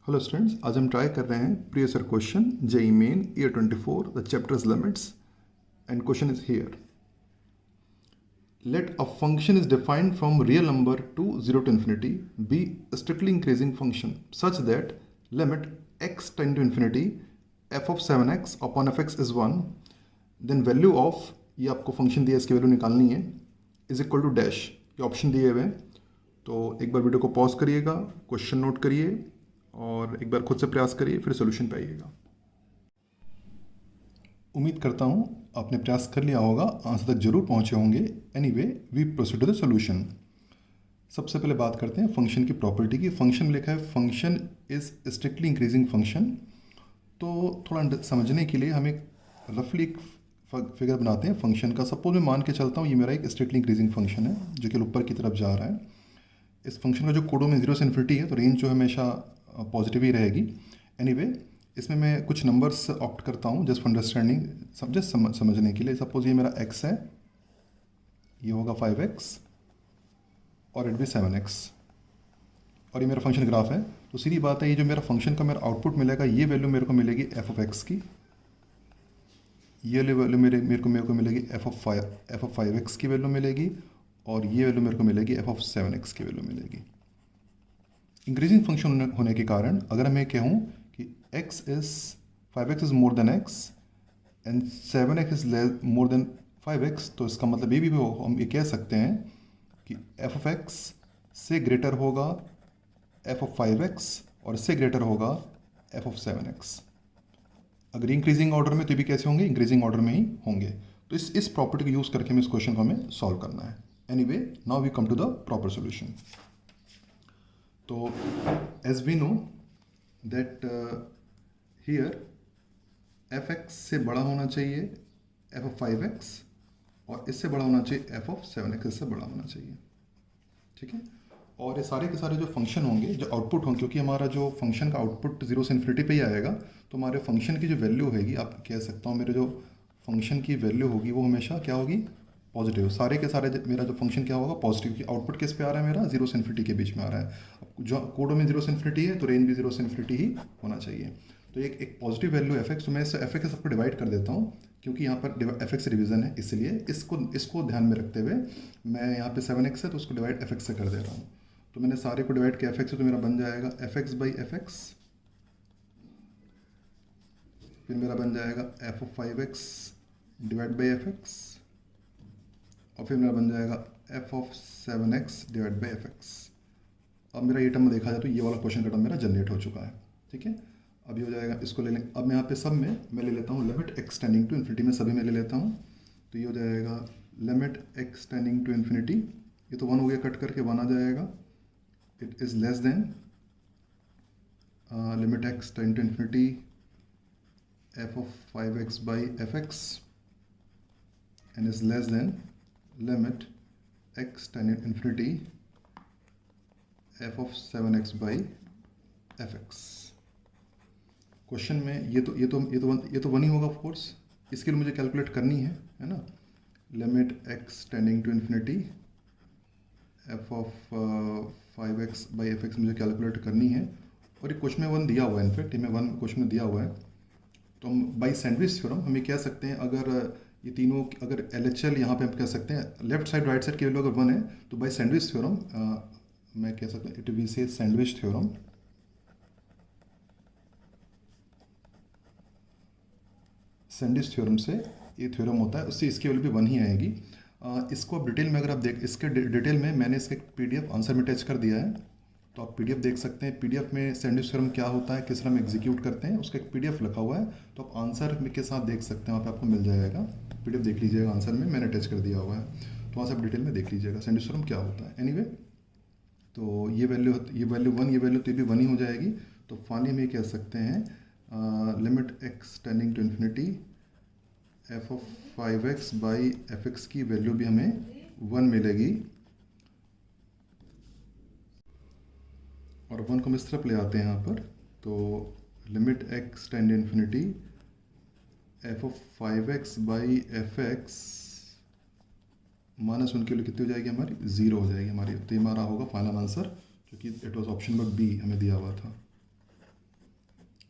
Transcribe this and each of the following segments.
Hello students, आज हम try कर रहे हैं previous year question JEE Main year 24 the chapters limits and question is here. Let a function is defined from real number to 0 to infinity be a strictly increasing function such that limit x tend to infinity f of 7x upon fx is 1 then value of ये आपको function दिया इसकी value निकालनी है is equal to dash. ये option दिए हुए हैं. तो एक बार वीडियो को पॉज करिएगा, क्वेश्चन नोट करिए और एक बार खुद से प्रयास करिए, फिर सोल्यूशन पे आइएगा. उम्मीद करता हूँ आपने प्रयास कर लिया होगा, आंसर तक जरूर पहुँचे होंगे. Anyway we proceed to the solution. सबसे पहले बात करते हैं फंक्शन की प्रॉपर्टी की. फंक्शन में लिखा है function is strictly increasing function. तो थोड़ा समझने के लिए हमें रफली एक फिगर बनाते हैं फंक्शन का. सपोज मैं मान के चलता हूँ ये मेरा एक स्ट्रिक्टली इंक्रीजिंग फंक्शन है जो कि ऊपर की तरफ जा रहा है. इस फंक्शन का जो कोडो में 0 से इन्फिनिटी है तो रेंज जो हमेशा पॉजिटिव ही रहेगी. एनीवे इसमें मैं कुछ नंबर्स ऑप्ट करता हूँ जस्ट फॉर अंडरस्टैंडिंग, समझने के लिए. सपोज ये मेरा x है, ये होगा 5x और इट भी 7x और ये मेरा फंक्शन ग्राफ है. तो सीधी बात है, ये जो मेरा फंक्शन का मेरा आउटपुट मिलेगा ये वैल्यू मेरे को मिलेगी f ऑफ x की. ये वैल्यू मेरे को मिलेगी f ऑफ 5x की वैल्यू मिलेगी और ये वैल्यू मेरे को मिलेगी f ऑफ 7x की वैल्यू मिलेगी. इंक्रीजिंग फंक्शन होने के कारण अगर मैं कहूँ कि5x is more than x and 7x is more than 5x, तो इसका मतलब ये भी हम ये कह सकते हैं कि f ऑफ x से ग्रेटर होगा f ऑफ 5x और इससे ग्रेटर होगा f ऑफ 7x. अगर इंक्रीजिंग ऑर्डर में तो भी कैसे होंगे, इंक्रीजिंग ऑर्डर में ही होंगे. तो इस प्रॉपर्टी को यूज़ करके हमें इस क्वेश्चन को हमें सॉल्व करना है. Anyway now we come to the proper solution. तो as we know that here f(x) से बड़ा होना चाहिए f ऑफ 5x और इससे बड़ा होना चाहिए f ऑफ 7x, इससे बड़ा होना चाहिए. ठीक है. और ये सारे के सारे जो फंक्शन होंगे, जो आउटपुट होंगे, क्योंकि हमारा जो फंक्शन का आउटपुट 0 से इन्फिनिटी पे ही आएगा, तो हमारे फंक्शन की जो वैल्यू होगी, आप कह सकता हूँ मेरे जो फंक्शन की वैल्यू होगी वो हमेशा क्या होगी, पॉजिटिव. सारे के सारे मेरा जो फंक्शन क्या होगा, पॉजिटिव. की आउटपुट किस पे आ रहा है, मेरा 0 से इन्फिनिटी के बीच में आ रहा है. जो कोडो में 0 से इन्फिनिटी है तो रेंज भी 0 से इन्फिनिटी ही होना चाहिए. तो एक पॉजिटिव वैल्यू f(x), तो मैं इस f(x) सबको डिवाइड कर देता हूँ क्योंकि यहाँ पर f(x) डिवीजन है, इसलिए इसको ध्यान में रखते हुए मैं यहाँ पे 7x है तो उसको डिवाइड f(x) से कर दे रहा हूँ. तो मैंने सारे को डिवाइड किया f(x) से, तो मेरा बन जाएगा f(x) बाई f(x), फिर मेरा बन जाएगा f of 5x divide by f(x) और फिर मेरा बन जाएगा f of 7x divide by f(x). अब मेरा ये टर्म देखा जाए तो ये वाला क्वेश्चन का टर्म मेरा जनरेट हो चुका है. ठीक है. अब ये हो जाएगा, इसको ले लें. अब मैं यहाँ पे सब में मैं ले लेता हूँ limit x tending to infinity में, सभी में ले लेता हूँ. तो ये हो जाएगा limit x tending to infinity. ये तो 1 हो गया, कट करके 1 आ जाएगा. It is less than limit x tend to infinity f of 5x by f(x) and is less than limit x tend to infinity f of 7x by f(x). Question में ये तो 1 ही होगा ऑफ कोर्स. इसके लिए मुझे calculate करनी है ना. Limit x tending to infinity f of 5x by f(x) मुझे कैलकुलेट करनी है. और ये क्वेश्चन में 1 दिया हुआ है, इनफैक्ट ये में 1 क्वेश्चन में दिया हुआ है. तो हम बाई सैंडविच थ्योरम हम ये कह सकते हैं, अगर ये तीनों अगर LHL यहाँ पे हम कह सकते हैं लेफ्ट साइड राइट साइड के वैल्यू अगर 1 है तो बाई सैंडविच थ्योरम मैं कह सकता हूँ it will say sandwich theorem. Sandwich theorem से ये थ्योरम होता है, उससे इसकी वैल्यू भी 1 ही आएगी. इसको आप डिटेल में अगर आप इसके डिटेल में मैंने इसके PDF आंसर में अटैच कर दिया है, तो आप PDF देख सकते हैं. PDF में सैंडविच थ्योरम क्या होता है, किस तरह हम एग्जीक्यूट करते हैं, उसका एक PDF लिखा हुआ है, तो आप आंसर के साथ देख सकते हैं. वहाँ पे आपको मिल जाएगा, PDF देख लीजिएगा, आंसर में मैंने अटैच कर दिया हुआ है, तो वहाँ से आप डिटेल में देख लीजिएगा सैंडविच थ्योरम क्या होता है. एनीवे तो ये वैल्यू 1, ये वैल्यू तो ये भी 1 ही हो जाएगी. तो फाइनली हम ये कह सकते हैं limit x tending to infinity f of 5x by f(x) की वैल्यू भी हमें 1 मिलेगी. और 1 को हम इस तरफ ले आते हैं यहाँ पर. तो limit x tend infinity f of 5x by f(x) minus 1 की वैल्यू कितनी हो जाएगी हमारी, 0 हो जाएगी हमारी. तो ये हमारा होगा फाइनल आंसर, क्योंकि it was option number B हमें दिया हुआ था.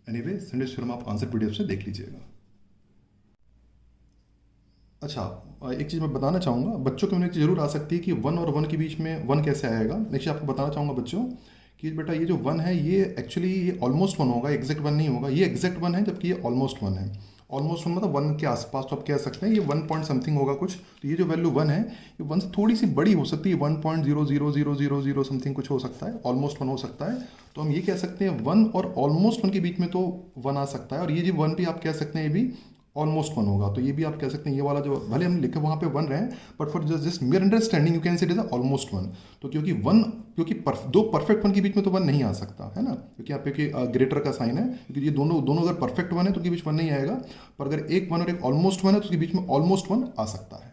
एनीवे सेंडिस थ्योरम आप आंसर पीडीएफ से देख लीजिएगा। अच्छा, एक चीज़ मैं बताना चाहूँगा, बच्चों के मन में एक चीज़ जरूर आ सकती है कि वन और वन के बीच में वन कैसे आएगा। नेक्स्ट आपको बताना चाहूँगा बच्चों कि बेटा ये जो वन है ये एक्चुअली ये ऑलमोस्ट वन होगा, एग्जैक्ट वन नहीं होगा। ये एग्जैक्ट वन है जबकि ये ऑलमोस्ट वन है। ऑलमोस्ट वन मतलब वन के आसपास, तो आप कह सकते हैं ये 1 पॉइंट समथिंग होगा कुछ। तो ये जो वैल्यू वन है ये वन से थोड़ी सी बड़ी हो सकती है, 1.00000 समथिंग कुछ हो सकता है, ऑलमोस्ट वन हो सकता है। तो हम ये कह सकते हैं वन और ऑलमोस्ट वन के बीच में तो वन आ सकता है, और ये जो वन भी आप कह सकते हैं ये भी ऑलमोस्ट वन होगा। तो ये भी आप कह सकते हैं ये वाला जो भले हम लिखे वहाँ पे वन रहे हैं, but for just mayor understanding you can say it is almost one. तो क्योंकि दो परफेक्ट वन के बीच में तो वन नहीं आ सकता है ना, क्योंकि यहाँ पे ग्रेटर का साइन है, क्योंकि ये दोनों दोनों अगर परफेक्ट वन है तो उसके बीच वन नहीं आएगा, पर अगर एक वन और एक ऑलमोस्ट वन है तो उसके बीच में ऑलमोस्ट वन आ सकता है।